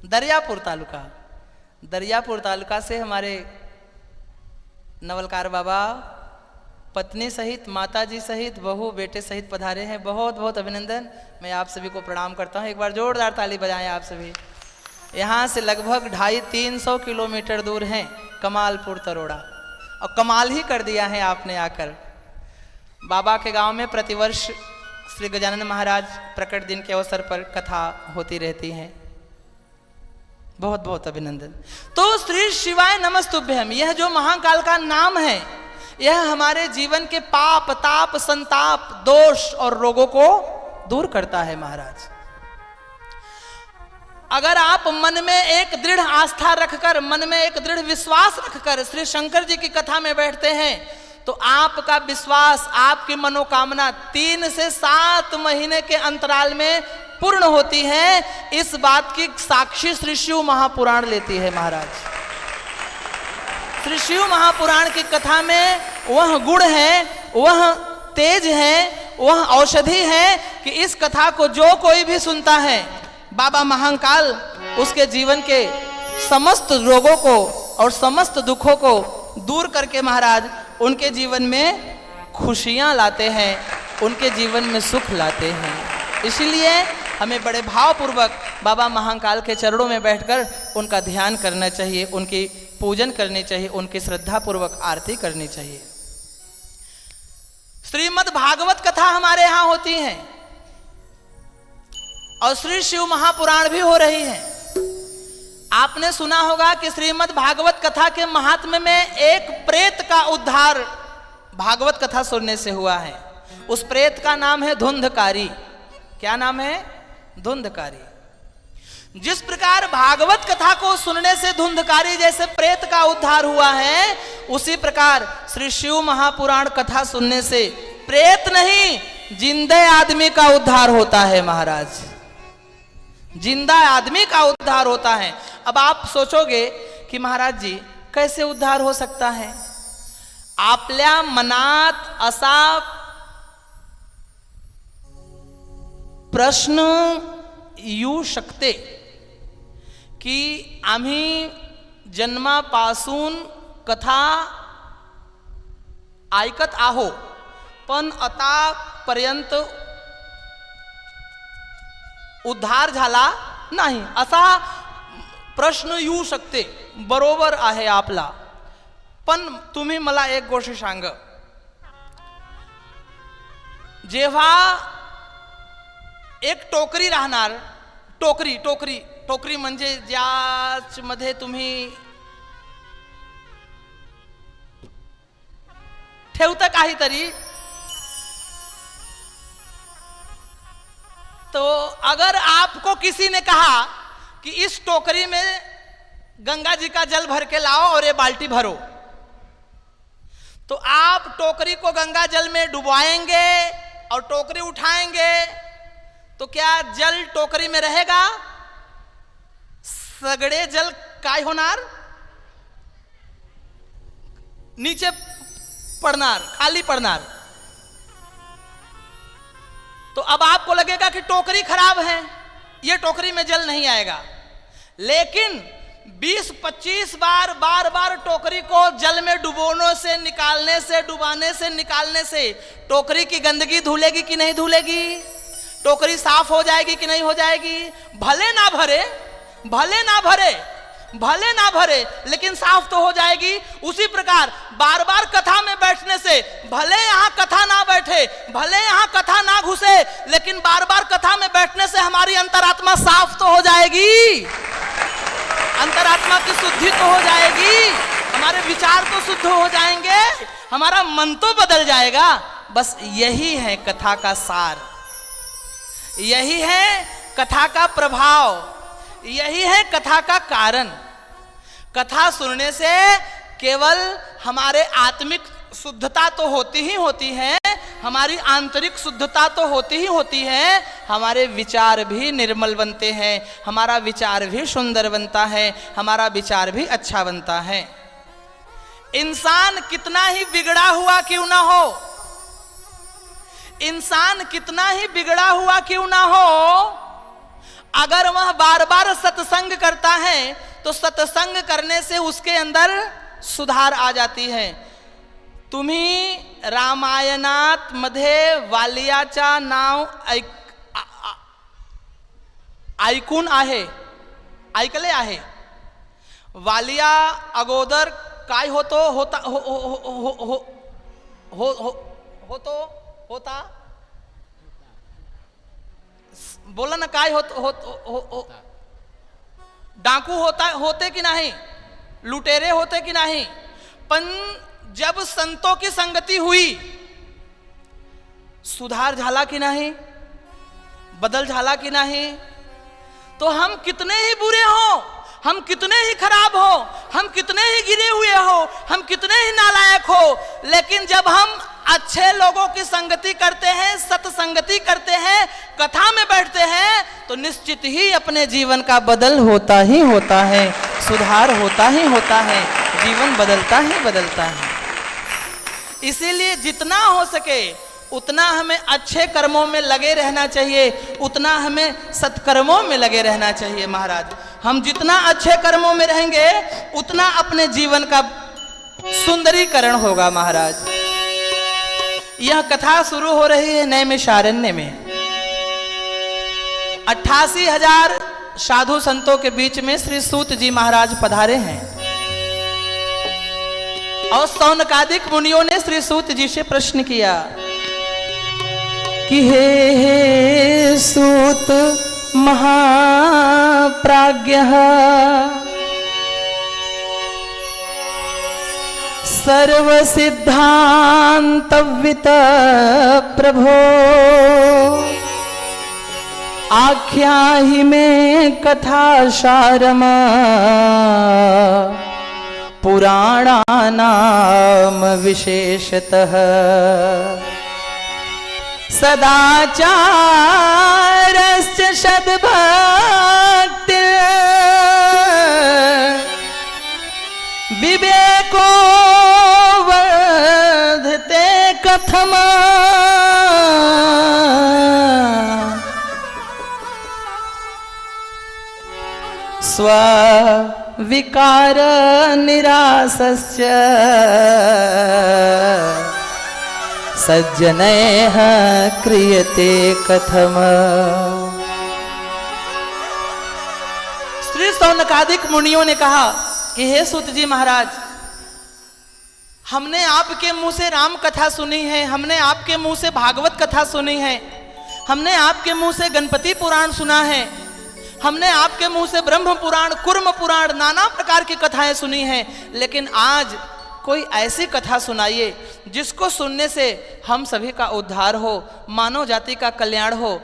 दरियापुर तालुका, दरियापुर तालुका से हमारे नवलकार बाबा पत्नी सहित, माता जी सहित, बहू बेटे सहित पधारे हैं। बहुत बहुत अभिनंदन। मैं आप सभी को प्रणाम करता हूं। एक बार जोरदार ताली बजाएं आप सभी। यहाँ से लगभग 250-300 किलोमीटर दूर हैं कमालपुर तरोड़ा, और कमाल ही कर दिया है आपने आकर। बाबा के गांव में प्रतिवर्ष श्री गजानन महाराज प्रकट दिन के अवसर पर कथा होती रहती है। बहुत बहुत अभिनंदन। तो श्री शिवाय नमस्तुभ्यम, यह जो महाकाल का नाम है, यह हमारे जीवन के पाप, ताप, संताप, दोष और रोगों को दूर करता है महाराज। अगर आप मन में एक दृढ़ आस्था रखकर, मन में एक दृढ़ विश्वास रखकर श्री शंकर जी की कथा में बैठते हैं, तो आपका विश्वास, आपकी मनोकामना 3 से 7 महीने के अंतराल में पूर्ण होती है। इस बात की साक्षी श्री शिव महापुराण लेती है महाराज। श्री शिव महापुराण की कथा में वह गुण है, वह तेज है, वह औषधि है कि इस कथा को जो कोई भी सुनता है, बाबा महाकाल उसके जीवन के समस्त रोगों को और समस्त दुखों को दूर करके महाराज उनके जीवन में खुशियां लाते हैं, उनके जीवन में सुख लाते हैं। इसलिए हमें बड़े भावपूर्वक बाबा महाकाल के चरणों में बैठकर उनका ध्यान करना चाहिए, उनकी पूजन करनी चाहिए, उनकी श्रद्धापूर्वक आरती करनी चाहिए। श्रीमद् भागवत कथा हमारे यहाँ होती है और श्री शिव महापुराण भी हो रही है। आपने सुना होगा कि श्रीमद् भागवत कथा के महात्म्य में एक प्रेत का उद्धार भागवत कथा सुनने से हुआ है। उस प्रेत का नाम है धुंधकारी। क्या नाम है? धुंधकारी। जिस प्रकार भागवत कथा को सुनने से धुंधकारी जैसे प्रेत का उद्धार हुआ है, उसी प्रकार श्री शिव महापुराण कथा सुनने से प्रेत नहीं, जिंदे आदमी का उद्धार होता है महाराज। जिंदा आदमी का उद्धार होता है। अब आप सोचोगे कि महाराज जी कैसे उद्धार हो सकता है? आपल्या मनात असा प्रश्न येऊ शकते की आम्ही जन्मापासून कथा ऐकत आहो, पण आतापर्यंत उद्धार झाला नाही, असा प्रश्न येऊ शकते। बरोबर आहे आपला, पण तुम्ही मला एक गोष्ट सांग, जेव्हा एक टोकरी राहणार, टोकरी म्हणजे ज्यामध्ये तुम्ही ठेवता काहीतरी, तो अगर आपको किसी ने कहा कि इस टोकरी में गंगा जी का जल भर के लाओ और ये बाल्टी भरो, तो आप टोकरी को गंगा जल में डुबाएंगे और टोकरी उठाएंगे, तो क्या जल टोकरी में रहेगा? सगळे जल काय होणार? नीचे पड़नार, खाली पड़नार। तो अब आपको लगेगा कि टोकरी खराब है, ये टोकरी में जल नहीं आएगा। लेकिन 20-25 बार टोकरी को जल में डुबोने से, निकालने से, डुबाने से, निकालने से टोकरी की गंदगी धुलेगी कि नहीं धुलेगी? टोकरी साफ हो जाएगी कि नहीं हो जाएगी? भले ना भरे लेकिन साफ तो हो जाएगी। उसी प्रकार बार बार कथा में बैठने से, भले यहाँ कथा ना बैठे, भले यहाँ कथा ना घुसे, लेकिन बार बार कथा में बैठने से हमारी अंतरात्मा साफ तो हो जाएगी, अंतरात्मा की शुद्धि तो हो जाएगी, हमारे विचार तो शुद्ध हो जाएंगे, हमारा मन तो बदल जाएगा। बस यही है कथा का सार, यही है कथा का प्रभाव, यही है कथा का कारण। कथा सुनने से केवल हमारे आत्मिक शुद्धता तो होती ही होती है, हमारी आंतरिक शुद्धता तो होती ही होती है, हमारे विचार भी निर्मल बनते हैं, हमारा विचार भी सुंदर बनता है, हमारा विचार भी अच्छा बनता है। इंसान कितना ही बिगड़ा हुआ क्यों ना हो, इंसान कितना ही बिगड़ा हुआ क्यों ना हो, अगर वह बार बार सत्संग करता है तो सत्संग करने से उसके अंदर सुधार आ जाती है। तुम्ही रामायणात मध्ये वालियाचा नाव ऐकून आहे, ऐकले आहे? वालिया अगोदर काय होतो होता हो हो हो हो हो हो होतो होता बोला ना, काय होत हो डाकू होते कि नहीं, लुटेरे होते कि नहीं? पण जब संतों की संगति हुई सुधार झाला कि नहीं, बदल झाला कि नहीं? तो हम कितने ही बुरे हो, हम कितने ही खराब हो, हम कितने ही गिरे हुए हो, हम कितने ही नालायक हो, लेकिन जब हम अच्छे लोगों की संगति करते हैं, सत्संगति करते हैं, कथा में बैठते हैं, तो निश्चित ही अपने जीवन का बदल होता ही होता है, सुधार होता ही होता है, जीवन बदलता ही बदलता है। इसीलिए जितना हो सके उतना हमें अच्छे कर्मों में लगे रहना चाहिए, उतना हमें सत्कर्मों में लगे रहना चाहिए। महाराज, हम जितना अच्छे कर्मों में रहेंगे उतना अपने जीवन का सुंदरीकरण होगा। महाराज, यह कथा शुरू हो रही है नैमिषारण्य में। 88,000 साधु संतों के बीच में श्री सूत जी महाराज पधारे हैं और सौनकादिक मुनियों ने श्री सूत जी से प्रश्न किया कि हे सूत महाप्राज्ञः सर्वसिद्धान्तवित प्रभो आख्याहि में कथासारम पुराणानाम विशेषतः सदाचारश्च सद्भक्ति विवेको वर्धते कथम स्विकार निरासस्य सज्जनैः क्रियते कथम। श्री सौनकादिक मुनियों ने कहा कि हे सूत जी महाराज, हमने आपके मुंह से राम कथा सुनी है, हमने आपके मुंह से भागवत कथा सुनी है, हमने आपके मुंह से गणपति पुराण सुना है, हमने आपके मुंह से ब्रह्म पुराण, कुर्म पुराण, नाना प्रकार की कथाएं सुनी हैं, लेकिन आज कोई ऐसी कथा सुनाइए जिसको सुनने से हम सभी का उद्धार हो, मानव जाति का कल्याण हो।